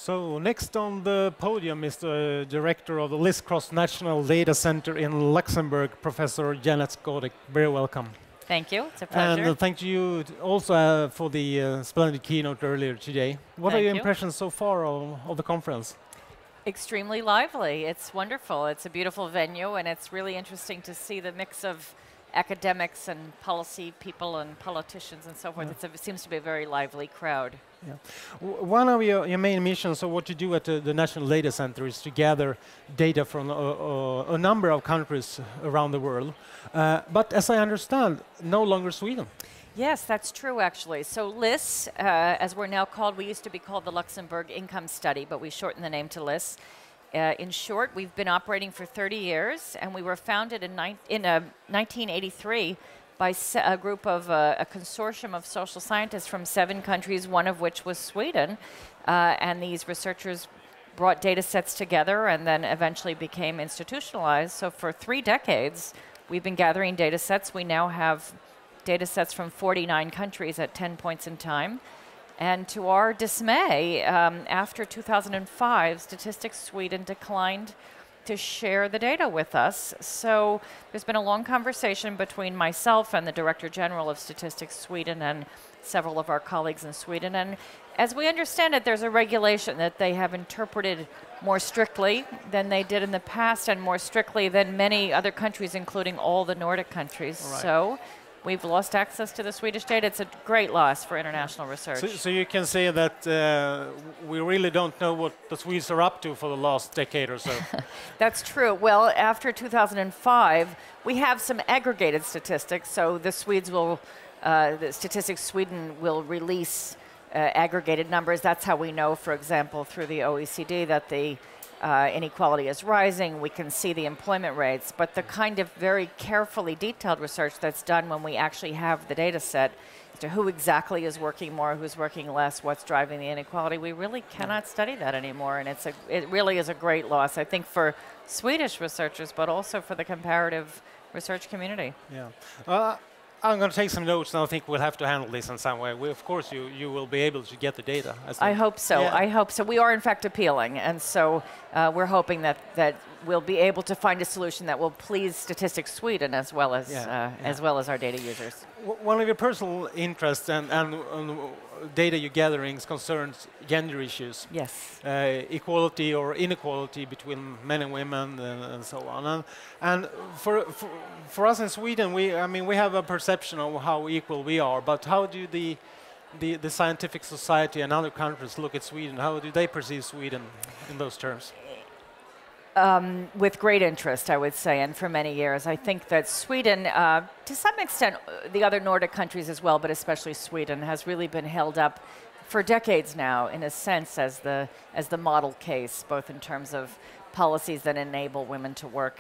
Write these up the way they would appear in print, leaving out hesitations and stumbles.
So next on the podium is the director of the LIS Cross National Data Center in Luxembourg, Professor Janet Cornick. Very welcome. Thank you. It's a pleasure. And thank you also for the splendid keynote earlier today. What are your impressions so far of the conference? Extremely lively. It's wonderful. It's a beautiful venue, and it's really interesting to see the mix of academics and policy people and politicians and so forth. It seems to be a very lively crowd. Yeah. One of your main missions, or what you do at the National Data Center, is to gather data from a number of countries around the world. But as I understand, no longer Sweden. Yes, that's true, actually. So LIS, as we're now called, we used to be called the Luxembourg Income Study, but we shortened the name to LIS. In short, we've been operating for 30 years, and we were founded in 1983 by a group of a consortium of social scientists from 7 countries, one of which was Sweden. And these researchers brought data sets together and then eventually became institutionalized. So for 3 decades, we've been gathering data sets. We now have data sets from 49 countries at 10 points in time. And to our dismay, after 2005, Statistics Sweden declined to share the data with us. So there's been a long conversation between myself and the Director General of Statistics Sweden and several of our colleagues in Sweden. And as we understand it, there's a regulation that they have interpreted more strictly than they did in the past and more strictly than many other countries, including all the Nordic countries. Right. So we've lost access to the Swedish data. It's a great loss for international research. So you can say that we really don't know what the Swedes are up to for the last decade or so. That's true. Well, after 2005, we have some aggregated statistics. So the Swedes will, the Statistics Sweden will release aggregated numbers. That's how we know, for example, through the OECD that the inequality is rising. We can see the employment rates, but the kind of very carefully detailed research that's done when we actually have the data set as to who exactly is working more, who's working less, what's driving the inequality, we really cannot study that anymore, and it really is a great loss, I think, for Swedish researchers, but also for the comparative research community. Yeah. I'm going to take some notes, and I think we'll have to handle this in some way. Of course, you will be able to get the data. I hope so. Yeah. I hope so. We are, in fact, appealing, and so we're hoping that we'll be able to find a solution that will please Statistics Sweden as well as as well as our data users. One of your personal interests and data you're gathering concerns gender issues. Yes. Equality or inequality between men and women and so on. And for us in Sweden, we have a perception of how equal we are, but how do the scientific society and other countries look at Sweden? How do they perceive Sweden in those terms? With great interest, I would say, and for many years. I think that Sweden, to some extent, the other Nordic countries as well, but especially Sweden, has really been held up for decades now, in a sense, as the model case, both in terms of policies that enable women to work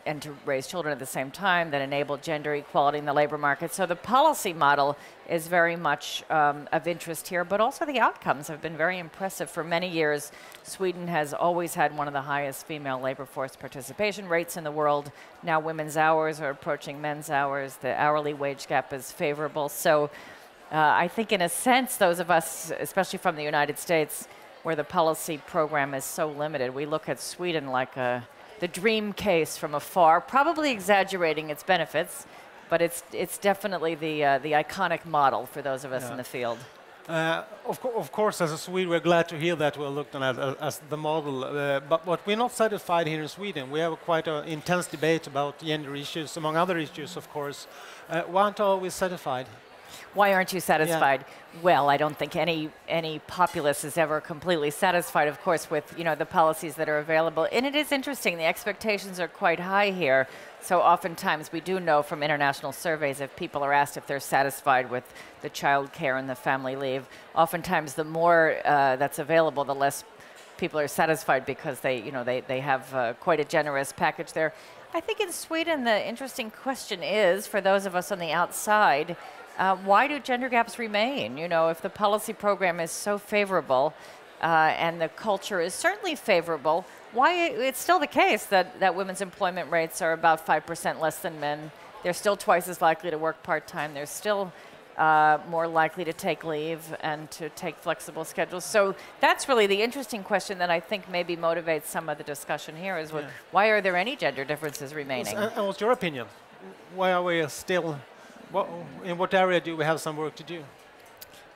and to raise children at the same time, that enable gender equality in the labor market. So the policy model is very much of interest here, but also the outcomes have been very impressive. For many years, Sweden has always had one of the highest female labor force participation rates in the world. Now women's hours are approaching men's hours. The hourly wage gap is favorable. So I think in a sense, those of us, especially from the United States, where the policy program is so limited, we look at Sweden like the dream case from afar, probably exaggerating its benefits, but it's definitely the iconic model for those of us in the field. Of course, as a Swede, we're glad to hear that we're looked at as the model, but we're not satisfied here in Sweden. We have quite an intense debate about gender issues, among other issues, of course. Why aren't always satisfied? Why aren't you satisfied? Yeah. Well, I don't think any populace is ever completely satisfied, of course, with the policies that are available. And it is interesting, the expectations are quite high here. So oftentimes we do know from international surveys, if people are asked if they're satisfied with the child care and the family leave, oftentimes the more that's available, the less people are satisfied because they have quite a generous package there. I think in Sweden, the interesting question is, for those of us on the outside, why do gender gaps remain? If the policy program is so favorable and the culture is certainly favorable, why it's still the case that women's employment rates are about 5% less than men. They're still twice as likely to work part-time. There's still more likely to take leave and to take flexible schedules. So that's really the interesting question that I think maybe motivates some of the discussion here is why are there any gender differences remaining? And what's your opinion? Why are we still, in what area do we have some work to do?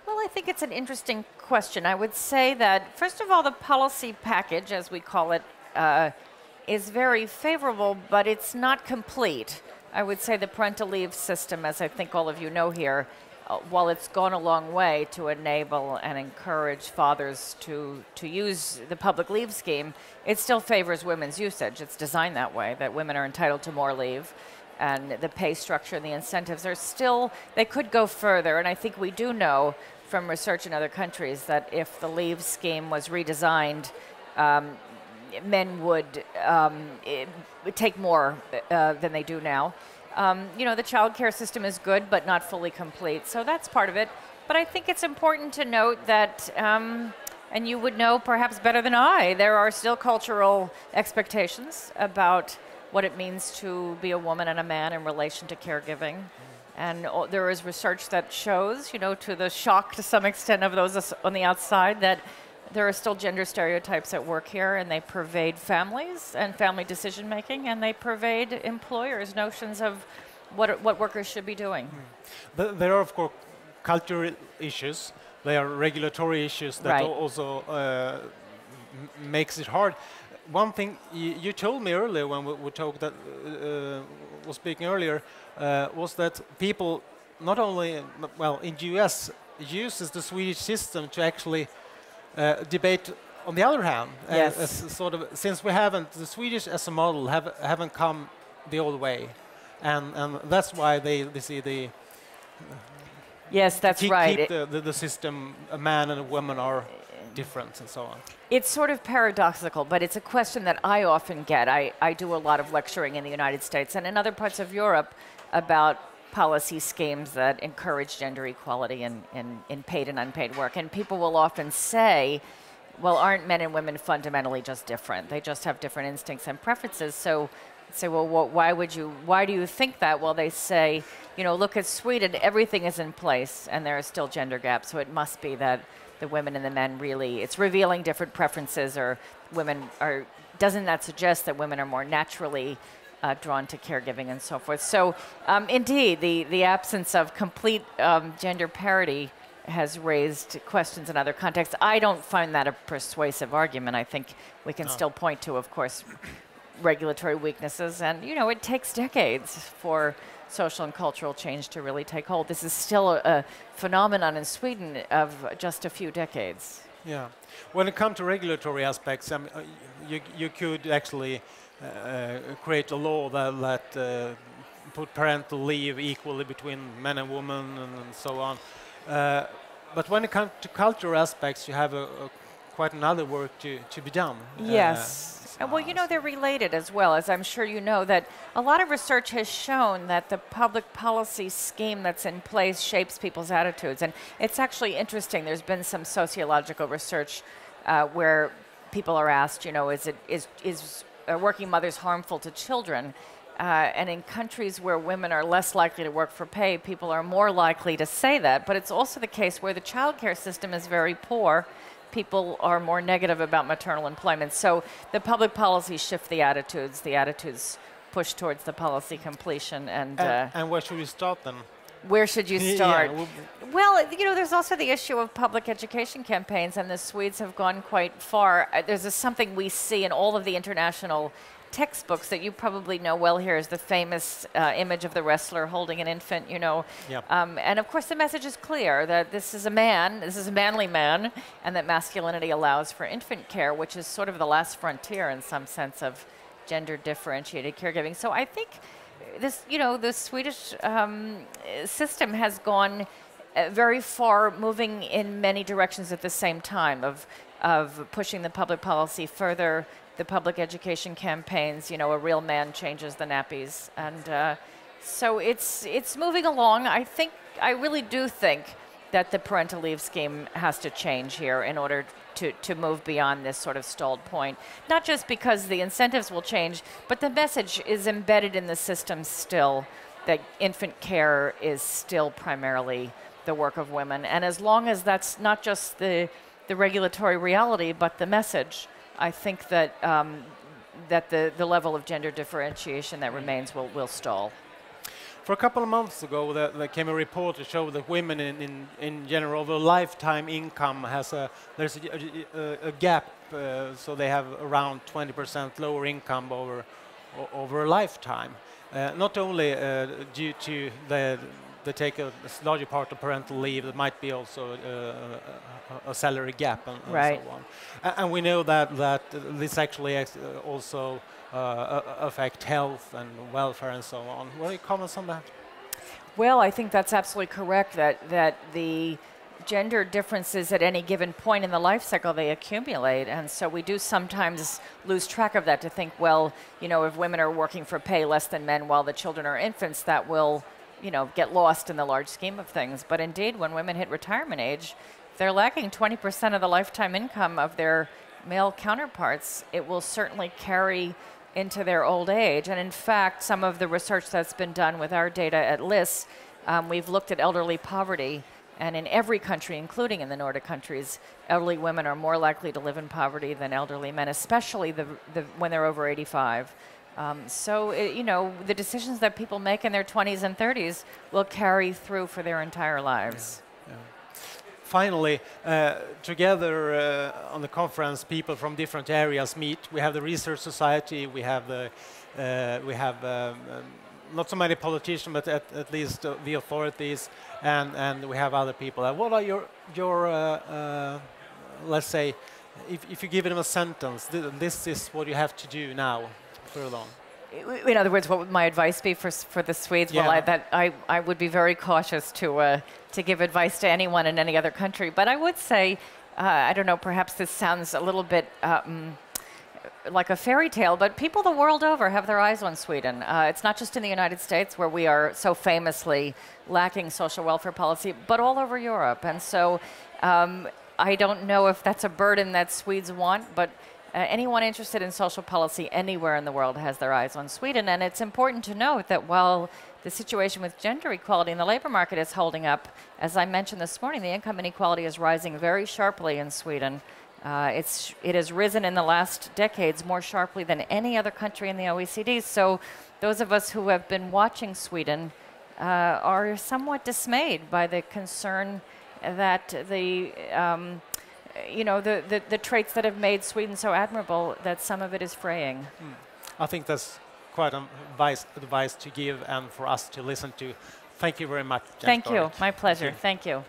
Well, I think it's an interesting question. I would say that, first of all, the policy package, as we call it, is very favorable, but it's not complete. I would say the parental leave system, as I think all of you know here, while it's gone a long way to enable and encourage fathers to use the public leave scheme, it still favors women's usage. It's designed that way, that women are entitled to more leave. And the pay structure and the incentives are still, they could go further. And I think we do know from research in other countries that if the leave scheme was redesigned, men would take more than they do now. The child care system is good, but not fully complete. So that's part of it. But I think it's important to note that, and you would know perhaps better than I, there are still cultural expectations about what it means to be a woman and a man in relation to caregiving. And there is research that shows, to the shock to some extent of those on the outside, that there are still gender stereotypes at work here, and they pervade families and family decision making, and they pervade employers' notions of what workers should be doing. But there are, of course, cultural issues. There are regulatory issues that also makes it hard. One thing you told me earlier when we talked that was speaking earlier was that people not only in US uses the Swedish system to actually debate on the other hand, as sort of, since we haven't, the Swedish as a model haven't come the old way, and that's why they see the yes, that's right. Keep the system, a man and a woman are different and so on. It's sort of paradoxical, but it's a question that I often get. I do a lot of lecturing in the United States and in other parts of Europe about policy schemes that encourage gender equality in paid and unpaid work. And people will often say, well, aren't men and women fundamentally just different? They just have different instincts and preferences. So say, well, why do you think that? Well, they say, look at Sweden, everything is in place and there are still gender gaps. So it must be that the women and the men really, it's revealing different preferences, or doesn't that suggest that women are more naturally drawn to caregiving and so forth? So indeed, the absence of complete gender parity has raised questions in other contexts. I don't find that a persuasive argument. I think we can still point to, of course, regulatory weaknesses, and it takes decades for social and cultural change to really take hold. This is still a phenomenon in Sweden of just a few decades. Yeah. When it comes to regulatory aspects, you could actually create a law that put parental leave equally between men and women and so on. But when it comes to cultural aspects, you have quite another work to be done. Yes. Well, they're related as well, as I'm sure you know, that a lot of research has shown that the public policy scheme that's in place shapes people's attitudes. And it's actually interesting. There's been some sociological research where people are asked, is working mothers harmful to children? And in countries where women are less likely to work for pay, people are more likely to say that. But it's also the case where the childcare system is very poor. People are more negative about maternal employment. So the public policies shift the attitudes push towards the policy completion. And where should we start then? Where should you start? Well, there's also the issue of public education campaigns, and the Swedes have gone quite far. There's something we see in all of the international textbooks that you probably know well here is the famous image of the wrestler holding an infant, Yep. And of course the message is clear that this is a manly man, and that masculinity allows for infant care, which is sort of the last frontier in some sense of gender differentiated caregiving. So I think this, the Swedish system has gone very far, moving in many directions at the same time of pushing the public policy further, the public education campaigns, a real man changes the nappies. And so it's moving along. I really do think that the parental leave scheme has to change here in order to move beyond this sort of stalled point. Not just because the incentives will change, but the message is embedded in the system still that infant care is still primarily the work of women. And as long as that's not just the regulatory reality, but the message, I think that that the level of gender differentiation that remains will stall. For a couple of months ago, there came a report to show that women in general, the lifetime income there's a gap, so they have around 20% lower income over a lifetime. Not only due to they take a larger part of parental leave, there might be also a salary gap and Right. so on. And we know that this actually also affect health and welfare and so on. What are your comments on that? Well, I think that's absolutely correct, that the gender differences at any given point in the life cycle, they accumulate. And so we do sometimes lose track of that to think, well, you know, if women are working for pay less than men while the children are infants, that will, you know, get lost in the large scheme of things. But indeed, when women hit retirement age, they're lacking 20% of the lifetime income of their male counterparts. It will certainly carry into their old age. And in fact, some of the research that's been done with our data at LIS, we've looked at elderly poverty, and in every country, including in the Nordic countries, elderly women are more likely to live in poverty than elderly men, especially when they're over 85. So, you know, the decisions that people make in their 20s and 30s will carry through for their entire lives. Yeah. Finally, together on the conference, people from different areas meet. We have the Research Society, we have not so many politicians, but at least the authorities, and we have other people. What are your let's say, if you give them a sentence, this is what you have to do now, further on. In other words, what would my advice be for the Swedes? Yeah. Well, I would be very cautious to give advice to anyone in any other country. But I would say, I don't know, perhaps this sounds a little bit like a fairy tale, but people the world over have their eyes on Sweden. It's not just in the United States, where we are so famously lacking social welfare policy, but all over Europe. And so I don't know if that's a burden that Swedes want, but anyone interested in social policy anywhere in the world has their eyes on Sweden. And it's important to note that while the situation with gender equality in the labor market is holding up, as I mentioned this morning, the income inequality is rising very sharply in Sweden. It has risen in the last decades more sharply than any other country in the OECD. So those of us who have been watching Sweden are somewhat dismayed by the concern that the traits that have made Sweden so admirable, that some of it is fraying. I think that's quite advice to give and for us to listen to. Thank you very much, Jen. Thank you. My pleasure. Thank you.